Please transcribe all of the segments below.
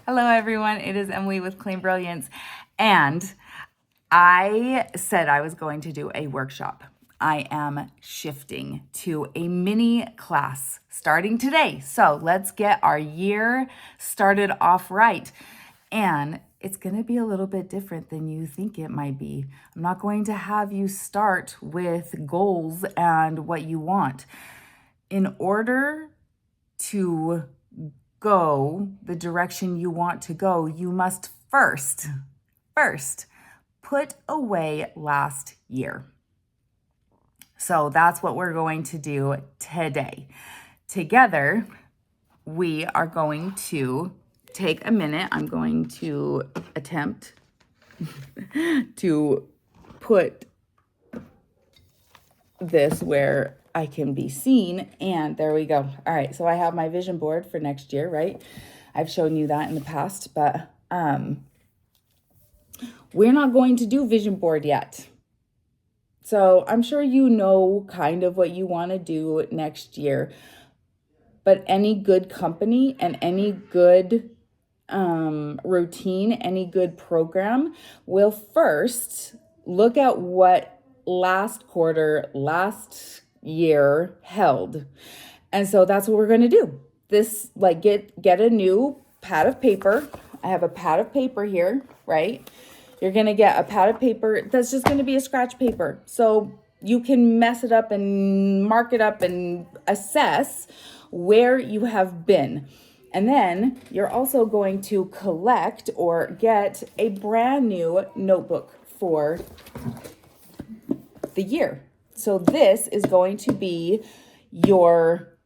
Hello, everyone. It is Emily with Claim Brilliance. And I said I was going to do a workshop. I am shifting to a mini class starting today. So let's get our year started off right. And it's going to be a little bit different than you think it might be. I'm not going to have you start with goals and what you want. In order to go the direction you want to go, you must first put away last year. So that's what we're going to do today. Together, we are going to take a minute. I'm going to attempt to put this where I can be seen, and there we go. All right, so I have my vision board for next year, right? I've shown you that in the past, but we're not going to do vision board yet. So I'm sure you know kind of what you want to do next year, but any good company and any good routine, any good program will first look at what last quarter, last year held. And so that's what we're going to do. This, like, get a new pad of paper. I have a pad of paper here, right? You're going to get a pad of paper that's just going to be a scratch paper. So you can mess it up and mark it up and assess where you have been. And then you're also going to collect or get a brand new notebook for the year. So this is going to be your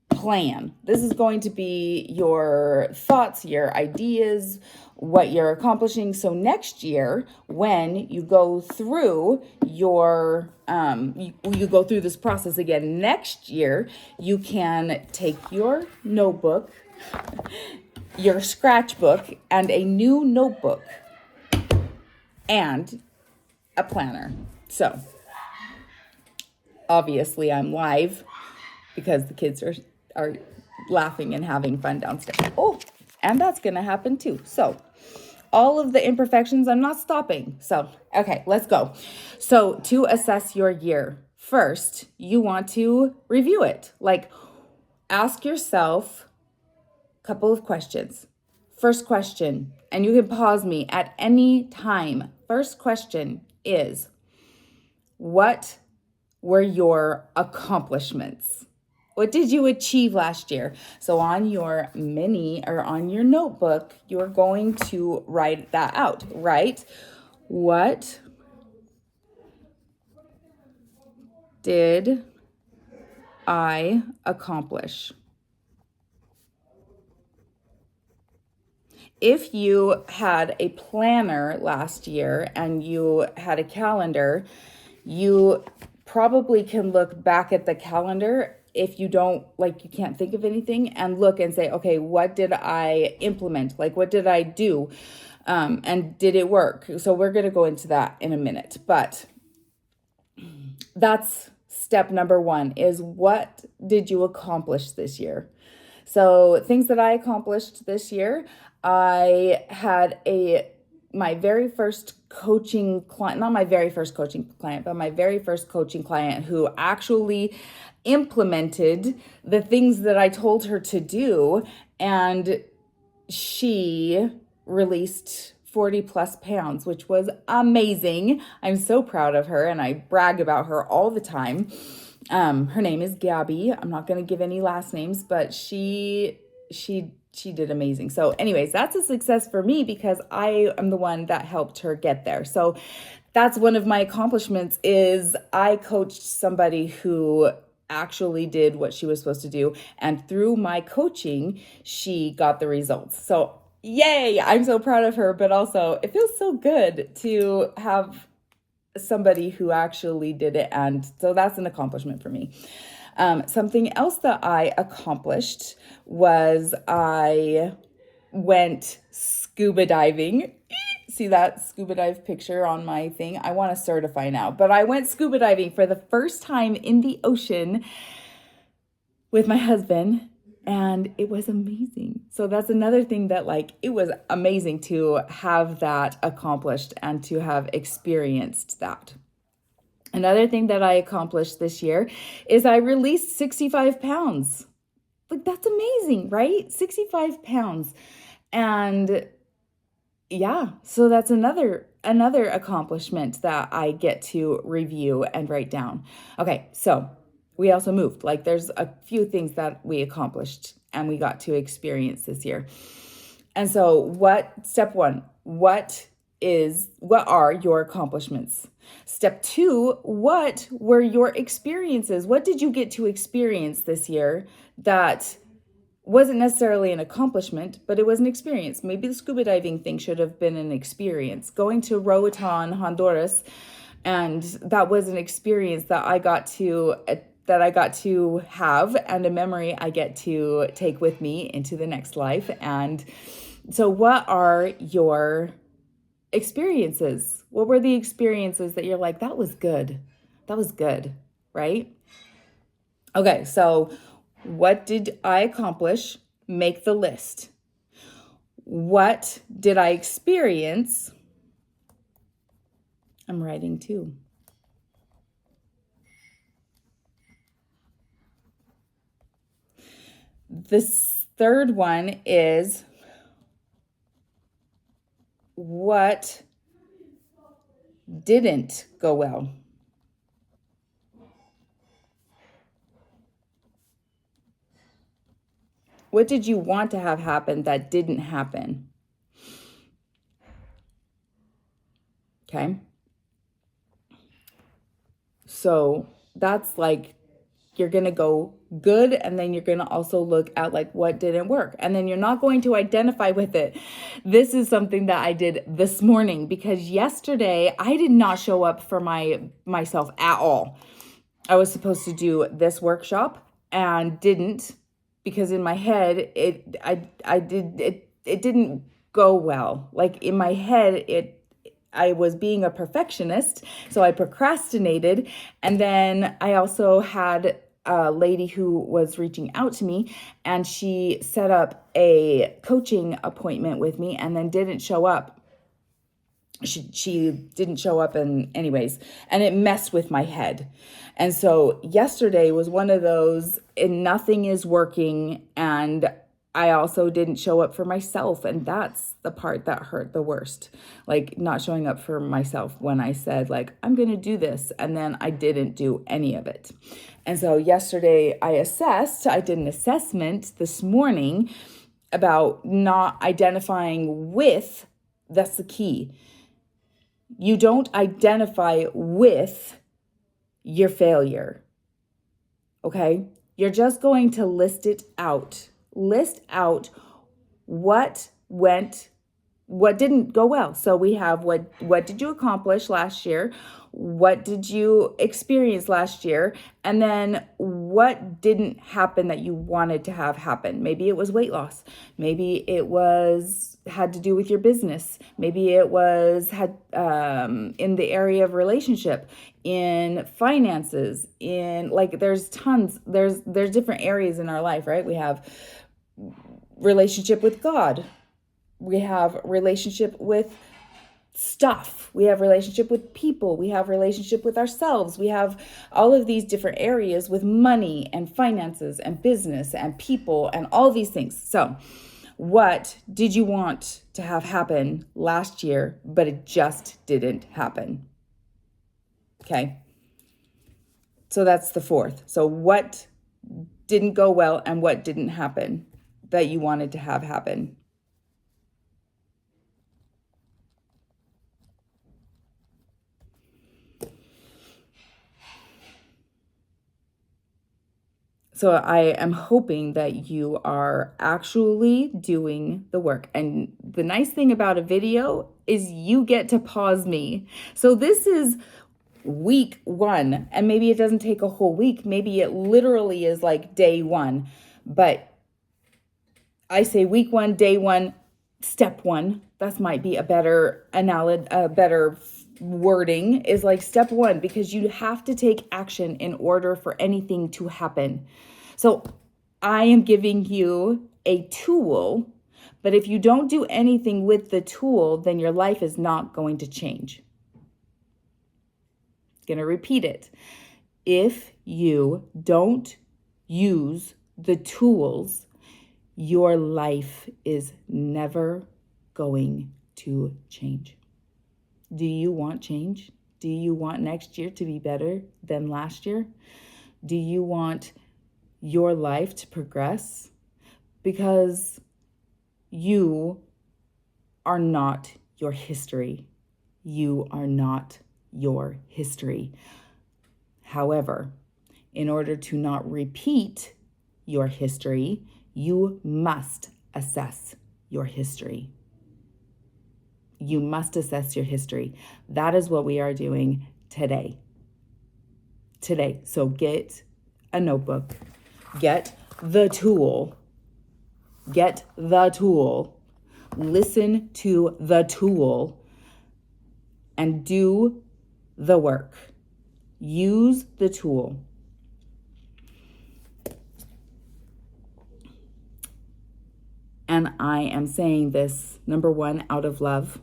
plan. This is going to be your thoughts, your ideas, what you're accomplishing. So next year, when you go through your, you go through this process again, next year, you can take your notebook, your scratch book, and a new notebook, and a planner. So obviously I'm live because the kids are laughing and having fun downstairs. Oh, and that's gonna happen too. So all of the imperfections, I'm not stopping. So, okay, let's go. So to assess your year, first, you want to review it. Like, ask yourself a couple of questions. First question, and you can pause me at any time. First question is, what were your accomplishments? What did you achieve last year? So on your mini or on your notebook, you're going to write that out, right? What did I accomplish? If you had a planner last year and you had a calendar, you probably can look back at the calendar if you don't, like, you can't think of anything, and look and say, okay, what did I implement? Like, what did I do? And did it work? So we're going to go into that in a minute, but that's step number one, is what did you accomplish this year? So things that I accomplished this year, I had my very first coaching client, not my very first coaching client, but my very first coaching client who actually implemented the things that I told her to do. And she released 40 plus pounds, which was amazing. I'm so proud of her and I brag about her all the time. Her name is Gabby. I'm not going to give any last names, but she did amazing. So anyways, that's a success for me because I am the one that helped her get there. So that's one of my accomplishments, is I coached somebody who actually did what she was supposed to do. And through my coaching, she got the results. So yay, I'm so proud of her, but also it feels so good to have somebody who actually did it. And so that's an accomplishment for me. Something else that I accomplished was I went scuba diving. See that scuba dive picture on my thing? I want to certify now, but I went scuba diving for the first time in the ocean with my husband, And it was amazing. So that's another thing that like, it was amazing to have that accomplished and to have experienced that. Another thing that I accomplished this year is I released 65 pounds. Like, that's amazing, right? 65 pounds. And yeah, so that's another accomplishment that I get to review and write down. Okay, so we also moved. Like, there's a few things that we accomplished and we got to experience this year. And so step 1, what are your accomplishments? Step 2, what were your experiences? What did you get to experience this year that wasn't necessarily an accomplishment, but it was an experience? Maybe the scuba diving thing should have been an experience. Going to Roatan, Honduras, and that was an experience that I got to have, and a memory I get to take with me into the next life. And so what are your experiences? What were the experiences that you're like, that was good, right? Okay, so what did I accomplish? Make the list. What did I experience? I'm writing too. This third one is, what didn't go well? What did you want to have happen that didn't happen? Okay. So that's like, you're going to go good, and then you're going to also look at like what didn't work, and then you're not going to identify with it. This is something that I did this morning, because yesterday I did not show up for myself at all. I was supposed to do this workshop and didn't, because in my head it didn't go well. Like, in my head I was being a perfectionist, so I procrastinated. And then I also had a lady who was reaching out to me, and she set up a coaching appointment with me and then didn't show up. She didn't show up, and anyways, and it messed with my head. And so yesterday was one of those, and nothing is working, and I also didn't show up for myself, and that's the part that hurt the worst. Like, not showing up for myself when I said, like, I'm going to do this, and then I didn't do any of it. And so yesterday I did an assessment this morning about not identifying with. That's the key. You don't identify with your failure, okay? You're just going to list it out. List out what didn't go well. So we have what did you accomplish last year? What did you experience last year? And then what didn't happen that you wanted to have happen? Maybe it was weight loss. Maybe it had to do with your business. Maybe it had in the area of relationship, in finances, in like, there's different areas in our life, right? We have relationship with God. We have relationship with stuff. We have relationship with people. We have relationship with ourselves. We have all of these different areas with money and finances and business and people and all these things. So what did you want to have happen last year, but it just didn't happen? Okay. So that's the fourth. So what didn't go well and what didn't happen that you wanted to have happen? So I am hoping that you are actually doing the work. And the nice thing about a video is you get to pause me. So this is week 1, and maybe it doesn't take a whole week. Maybe it literally is like day 1. But I say week 1, day 1, step 1. That might be a better wording, is like step 1, because you have to take action in order for anything to happen. So I am giving you a tool, but if you don't do anything with the tool, then your life is not going to change. I'm going to repeat it. If you don't use the tools, your life is never going to change. Do you want change? Do you want next year to be better than last year? Do you want your life to progress? Because you are not your history. You are not your history. However, in order to not repeat your history, you must assess your history. You must assess your history. That is what we are doing today. So get a notebook, get the tool, listen to the tool, and do the work. Use the tool. And I am saying this, number one, out of love.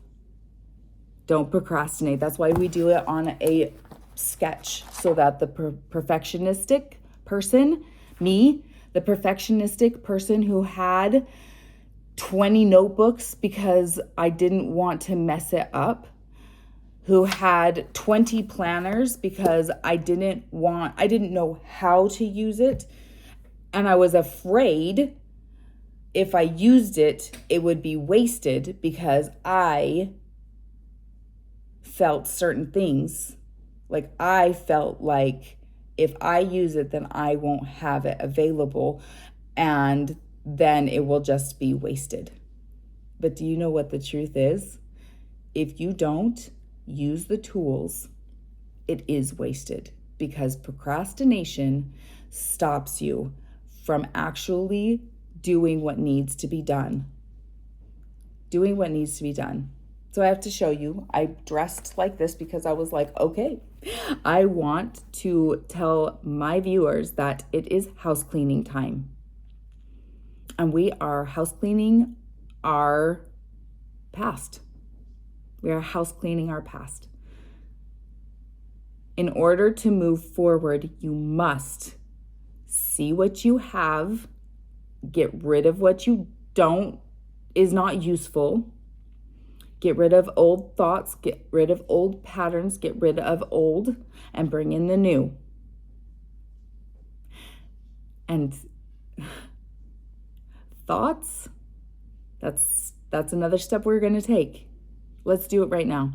Don't procrastinate. That's why we do it on a sketch, so that the perfectionistic person, me, the perfectionistic person who had 20 notebooks because I didn't want to mess it up, who had 20 planners because I didn't know how to use it, and I was afraid if I used it, it would be wasted because I felt certain things. Like I felt like if I use it, then I won't have it available and then it will just be wasted. But do you know what the truth is? If you don't use the tools, it is wasted, because procrastination stops you from actually doing what needs to be done. So I have to show you, I dressed like this because I was like, okay, I want to tell my viewers that it is house cleaning time. And we are house cleaning our past. We are house cleaning our past. In order to move forward, you must see what you have, get rid of what you don't, is not useful. Get rid of old thoughts, get rid of old patterns, get rid of old, and bring in the new. And thoughts, that's another step we're going to take. Let's do it right now.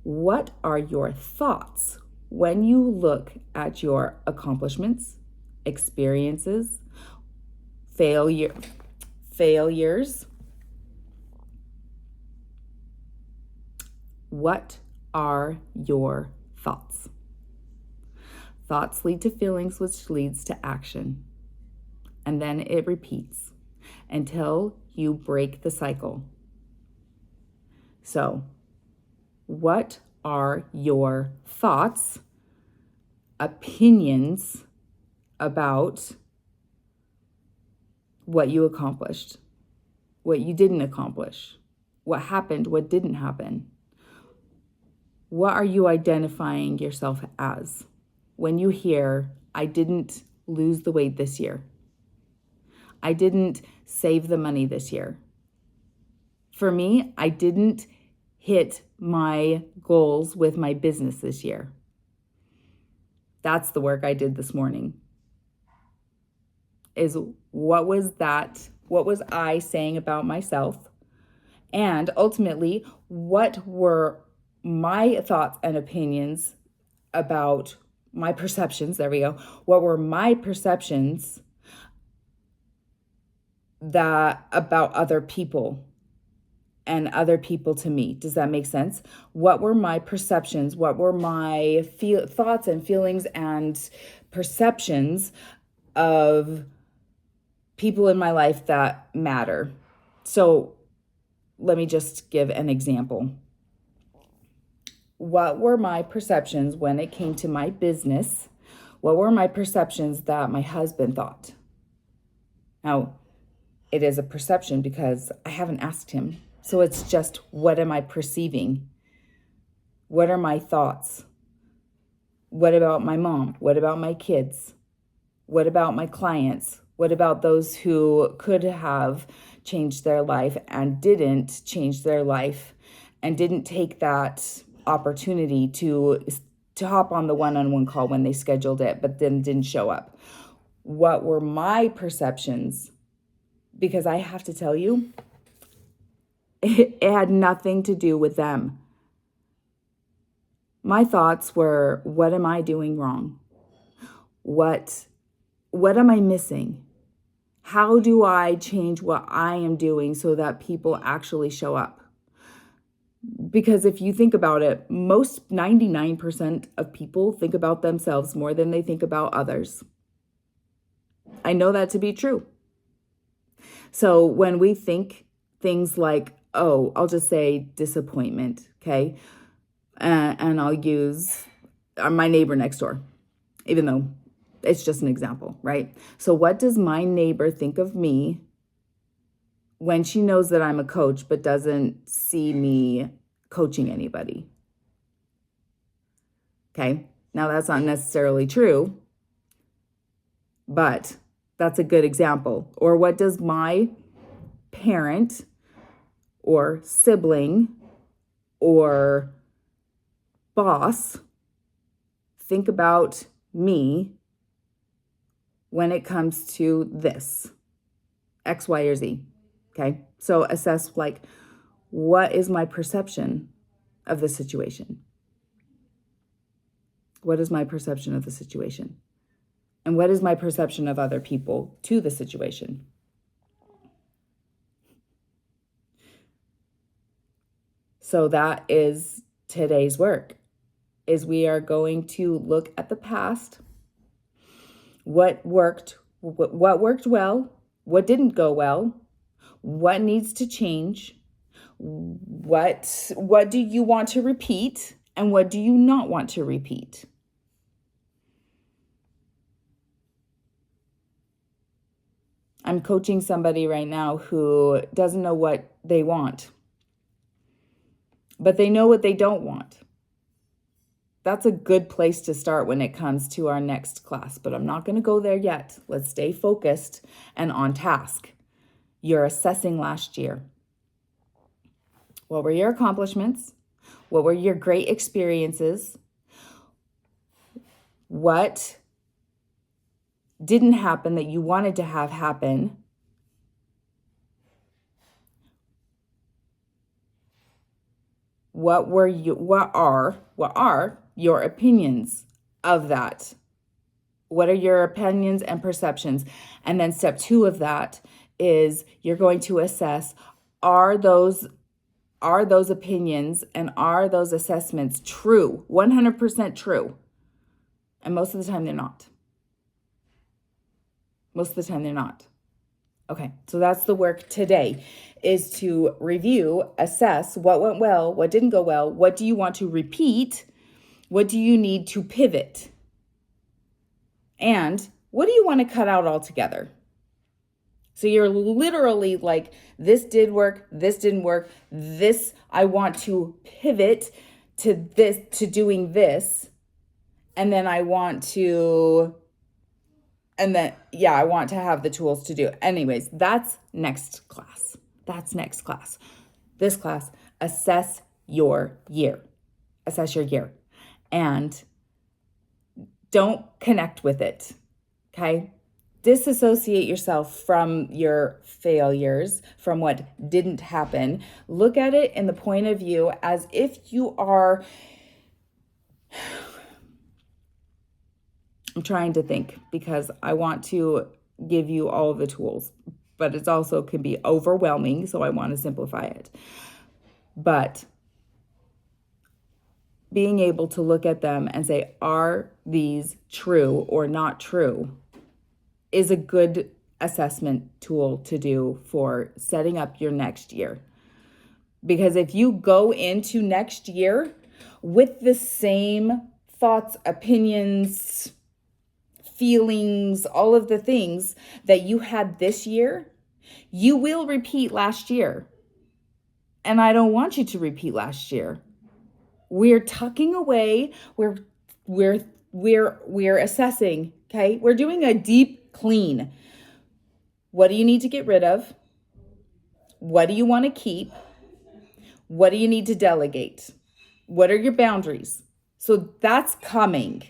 What are your thoughts when you look at your accomplishments, experiences, failures? What are your thoughts? Thoughts lead to feelings, which leads to action. And then it repeats until you break the cycle. So, what are your thoughts, opinions about what you accomplished, what you didn't accomplish, what happened, what didn't happen? What are you identifying yourself as? When you hear, I didn't lose the weight this year. I didn't save the money this year. For me, I didn't hit my goals with my business this year. That's the work I did this morning. Is what was I saying about myself? And ultimately, what were my thoughts and opinions about my perceptions? There we go. What were my perceptions about other people and other people to me? Does that make sense? What were my perceptions? What were my thoughts and feelings and perceptions of people in my life that matter? So let me just give an example. What were my perceptions when it came to my business? What were my perceptions that my husband thought? Now, it is a perception because I haven't asked him. So it's just, what am I perceiving? What are my thoughts? What about my mom? What about my kids? What about my clients? What about those who could have changed their life and didn't change their life and didn't take that opportunity to hop on the one-on-one call when they scheduled it, but then didn't show up? What were my perceptions? Because I have to tell you, it had nothing to do with them. My thoughts were, what am I doing wrong? What am I missing? How do I change what I am doing so that people actually show up? Because if you think about it, most 99% of people think about themselves more than they think about others. I know that to be true. So when we think things like, oh, I'll just say disappointment, okay? And I'll use my neighbor next door, even though it's just an example, right? So what does my neighbor think of me when she knows that I'm a coach but doesn't see me coaching anybody? Okay, now that's not necessarily true, but that's a good example. Or what does my parent or sibling or boss think about me when it comes to this, X, Y, or Z? Okay, so assess, like, what is my perception of the situation? What is my perception of the situation? And what is my perception of other people to the situation? So that is today's work, is we are going to look at the past, what worked well, what didn't go well, what needs to change, what do you want to repeat, and what do you not want to repeat? I'm coaching somebody right now who doesn't know what they want, but they know what they don't want. That's a good place to start when it comes to our next class, but I'm not going to go there yet. Let's stay focused and on task. You're assessing last year. What were your accomplishments? What were your great experiences? What didn't happen that you wanted to have happen? What are your opinions of that? What are your opinions and perceptions? And then step 2 of that is you're going to assess, are those opinions and are those assessments true, 100% true? And most of the time they're not. Most of the time they're not. Okay, so that's the work today, is to review, assess what went well, what didn't go well, what do you want to repeat, what do you need to pivot, and what do you want to cut out altogether? So you're literally like, this did work, this didn't work, this I want to pivot to this, to doing this, and then I want to have the tools to do it. Anyways, that's next class. This class, assess your year. Assess your year. And don't connect with it, okay? Disassociate yourself from your failures, from what didn't happen. Look at it in the point of view as if you are... I'm trying to think because I want to give you all of the tools, but it also can be overwhelming, so I want to simplify it. But being able to look at them and say, are these true or not true, is a good assessment tool to do for setting up your next year. Because if you go into next year with the same thoughts, opinions, feelings, all of the things that you had this year, you will repeat last year. And I don't want you to repeat last year. We're tucking away. We're assessing, okay? We're doing a deep clean. What do you need to get rid of? What do you want to keep? What do you need to delegate? What are your boundaries? So that's coming.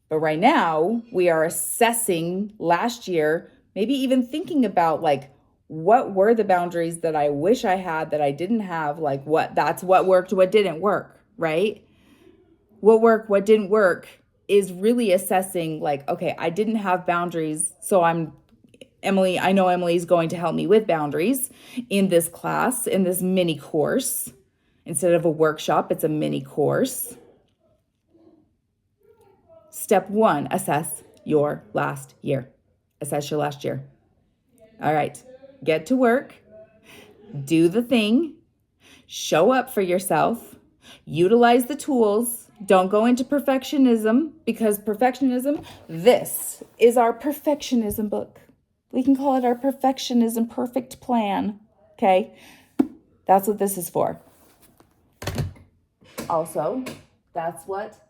But right now, we are assessing last year, maybe even thinking about like, what were the boundaries that I wish I had that I didn't have? Like that's what worked, what didn't work, right? What worked, what didn't work is really assessing like, okay, I didn't have boundaries. So I know Emily's going to help me with boundaries in this class, in this mini course. Instead of a workshop, it's a mini course. Step 1, assess your last year. Assess your last year. All right, get to work, do the thing, show up for yourself, utilize the tools. Don't go into perfectionism, because this is our perfectionism book. We can call it our perfectionism perfect plan, okay? That's what this is for. Also, that's what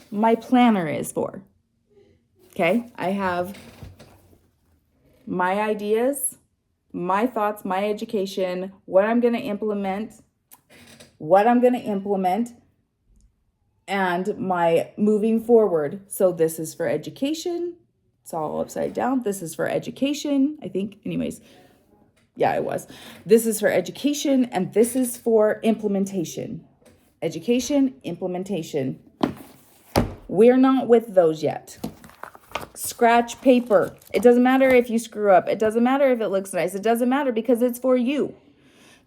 my planner is for, okay? I have my ideas, my thoughts, my education, what I'm going to implement, and my moving forward. So this is for education. It's all upside down. This is for education, I think. Anyways, yeah, it was. This is for education, and this is for implementation. Education, implementation. We're not with those yet. Scratch paper. It doesn't matter if you screw up. It doesn't matter if it looks nice. It doesn't matter, because it's for you.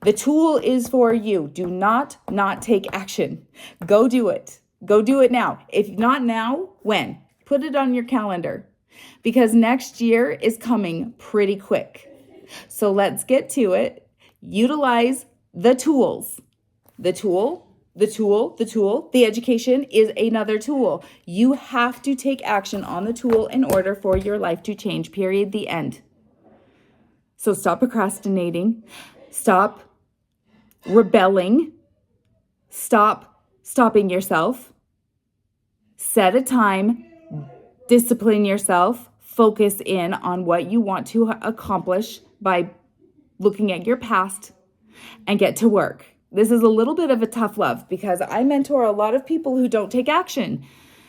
The tool is for you. Do not take action. Go do it. Go do it now. If not now, when? Put it on your calendar, because next year is coming pretty quick. So let's get to it. Utilize the tools. The education is another tool. You have to take action on the tool in order for your life to change, period, the end. So stop procrastinating. Stop rebelling. Stop stopping yourself. Set a time. Discipline yourself. Focus in on what you want to accomplish by looking at your past, and get to work. This is a little bit of a tough love, because I mentor a lot of people who don't take action.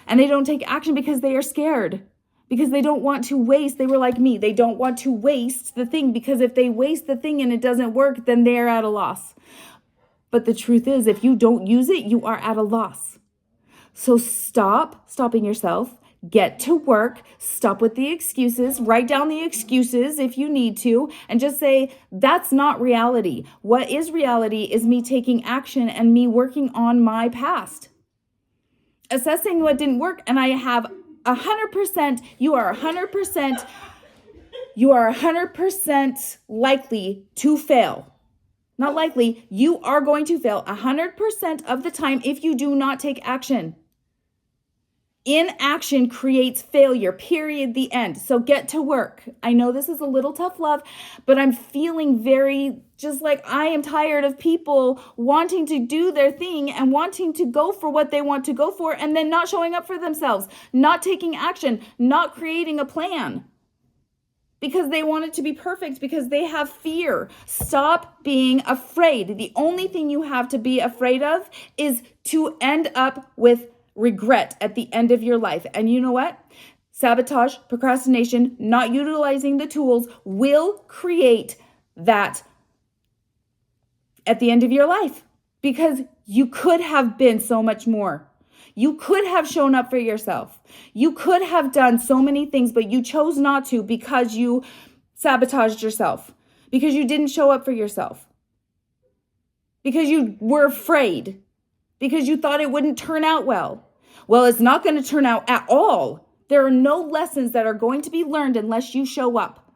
And they don't take action because they are scared, because they don't want to waste. They were like me. They don't want to waste the thing, because if they waste the thing and it doesn't work, then they're at a loss. But the truth is, if you don't use it, you are at a loss. So stop stopping yourself. Get to work. Stop with the excuses. Write down the excuses if you need to, and just say, that's not reality. What is reality is me taking action and me working on my past. Assessing what didn't work, and I have 100%, you are 100% likely to fail. Not likely, you are going to fail 100% of the time if you do not take action. Inaction creates failure, period, the end. So get to work. I know this is a little tough love, but I'm feeling very just like I am tired of people wanting to do their thing and wanting to go for what they want to go for, and then not showing up for themselves, not taking action, not creating a plan, because they want it to be perfect, because they have fear. Stop being afraid. The only thing you have to be afraid of is to end up with regret at the end of your life. And you know what? Sabotage, procrastination, not utilizing the tools will create that at the end of your life, because you could have been so much more. You could have shown up for yourself. You could have done so many things, but you chose not to, because you sabotaged yourself, because you didn't show up for yourself, because you were afraid, because you thought it wouldn't turn out well. Well, it's not going to turn out at all. There are no lessons that are going to be learned unless you show up.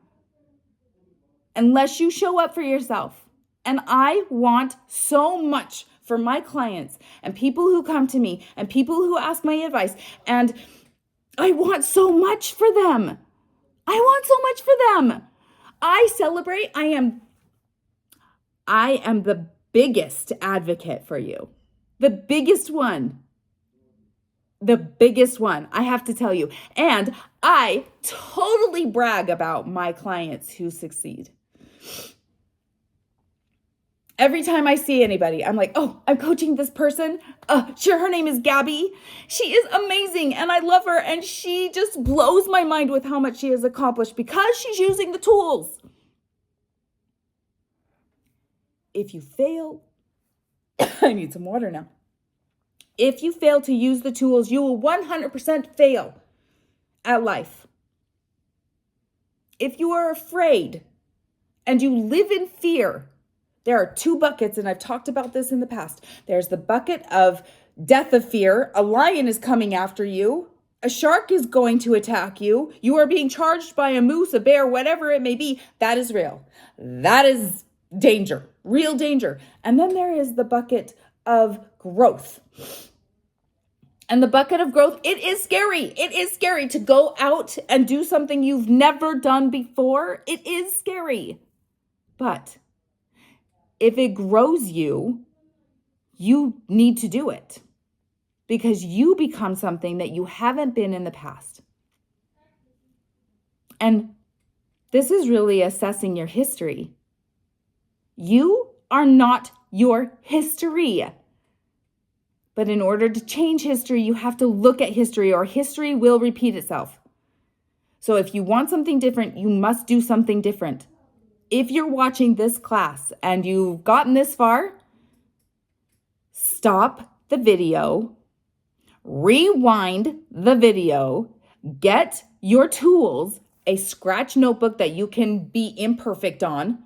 Unless you show up for yourself. And I want so much for my clients and people who come to me and people who ask my advice. And I want so much for them. I want so much for them. I celebrate. I am the biggest advocate for you. The biggest one. The biggest one, I have to tell you. And I totally brag about my clients who succeed. Every time I see anybody, I'm like, oh, I'm coaching this person. Sure, her name is Gabby. She is amazing and I love her. And she just blows my mind with how much she has accomplished because she's using the tools. If you fail, I need some water now. If you fail to use the tools, you will 100% fail at life. If you are afraid and you live in fear, there are two buckets, and I've talked about this in the past. There's the bucket of death of fear. A lion is coming after you. A shark is going to attack you. You are being charged by a moose, a bear, whatever it may be. That is real. That is danger, real danger. And then there is the bucket of growth. And the bucket of growth, it is scary. It is scary to go out and do something you've never done before. It is scary. But if it grows you, you need to do it because you become something that you haven't been in the past. And this is really assessing your history. You are not your history. But in order to change history, you have to look at history, or history will repeat itself. So if you want something different, you must do something different. If you're watching this class and you've gotten this far, stop the video, rewind the video, get your tools, a scratch notebook that you can be imperfect on,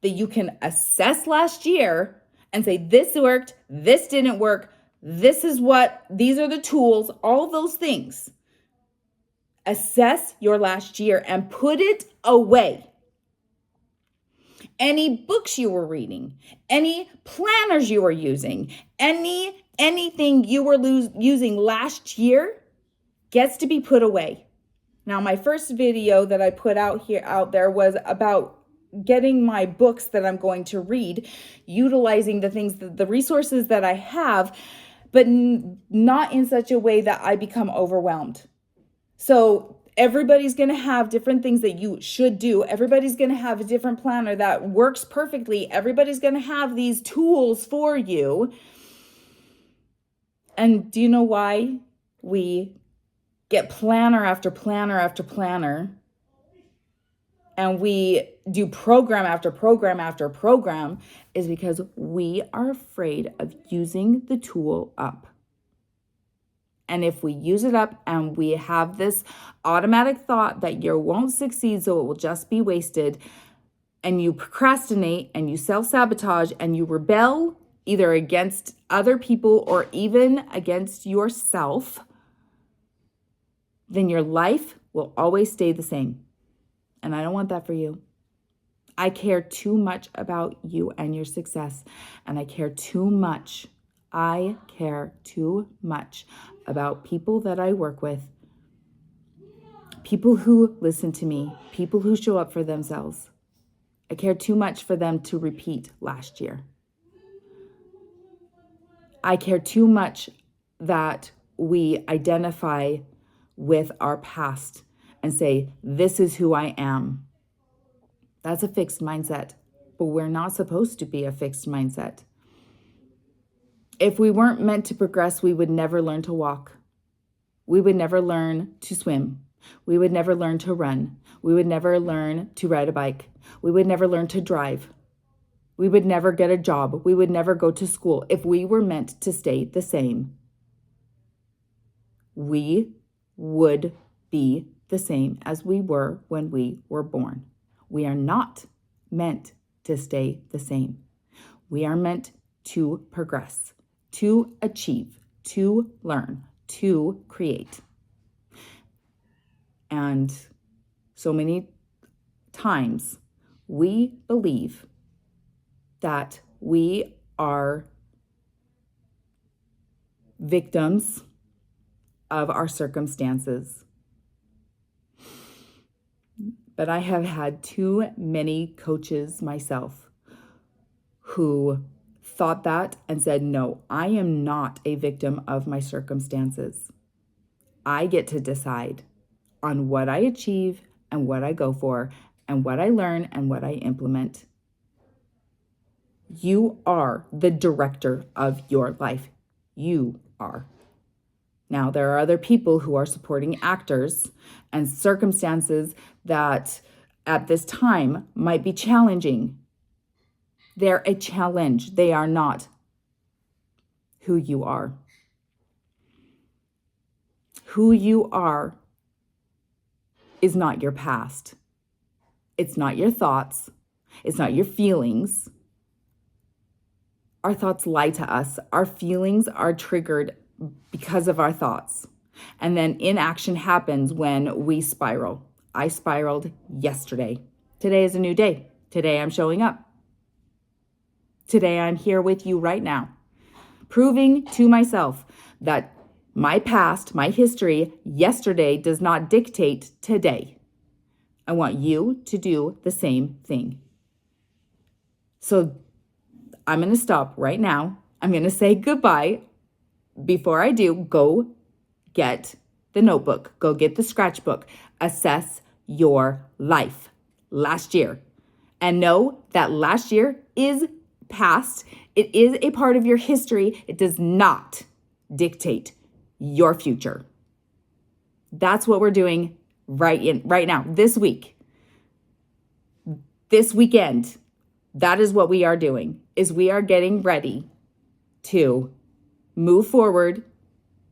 that you can assess last year and say, this worked, this didn't work, these are the tools, all those things. Assess your last year and put it away. Any books you were reading, any planners you were using, anything you were using last year gets to be put away. Now, my first video that I put out there was about getting my books that I'm going to read, utilizing the resources that I have, but not in such a way that I become overwhelmed. So everybody's going to have different things that you should do. Everybody's going to have a different planner that works perfectly. Everybody's going to have these tools for you. And do you know why we get planner after planner after planner, and we do program after program after program? Is because we are afraid of using the tool up. And if we use it up and we have this automatic thought that you won't succeed, so it will just be wasted, and you procrastinate and you self-sabotage and you rebel either against other people or even against yourself, then your life will always stay the same. And I don't want that for you. I care too much about you and your success. And I care too much about people that I work with, people who listen to me, people who show up for themselves. I care too much for them to repeat last year. I care too much that we identify with our past and say, this is who I am. That's a fixed mindset, but we're not supposed to be a fixed mindset. If we weren't meant to progress, we would never learn to walk. We would never learn to swim. We would never learn to run. We would never learn to ride a bike. We would never learn to drive. We would never get a job. We would never go to school. If we were meant to stay the same, we would be the same as we were when we were born. We are not meant to stay the same. We are meant to progress, to achieve, to learn, to create. And so many times we believe that we are victims of our circumstances. But I have had too many coaches myself who thought that and said, no, I am not a victim of my circumstances. I get to decide on what I achieve and what I go for and what I learn and what I implement. You are the director of your life. You are. Now, there are other people who are supporting actors and circumstances that at this time might be challenging. They're a challenge. They are not who you are. Who you are is not your past. It's not your thoughts. It's not your feelings. Our thoughts lie to us. Our feelings are triggered because of our thoughts. And then inaction happens when we spiral. I spiraled yesterday. Today is a new day. Today I'm showing up. Today I'm here with you right now, proving to myself that my past, my history, yesterday does not dictate today. I want you to do the same thing. So I'm going to stop right now. I'm going to say goodbye. Before I do, go get the notebook. Go get the scratch book. Assess your life last year. And know that last year is past. It is a part of your history. It does not dictate your future. That's what we're doing right now, this week, this weekend. That is what we are doing, is we are getting ready to move forward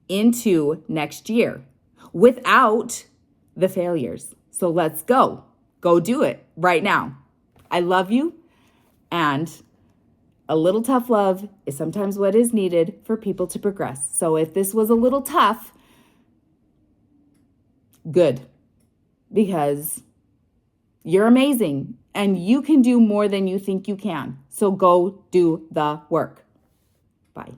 into next year without the failures. So let's go do it right now. I love you, and a little tough love is sometimes what is needed for people to progress. So if this was a little tough, good, because you're amazing and you can do more than you think you can. So go do the work. Bye.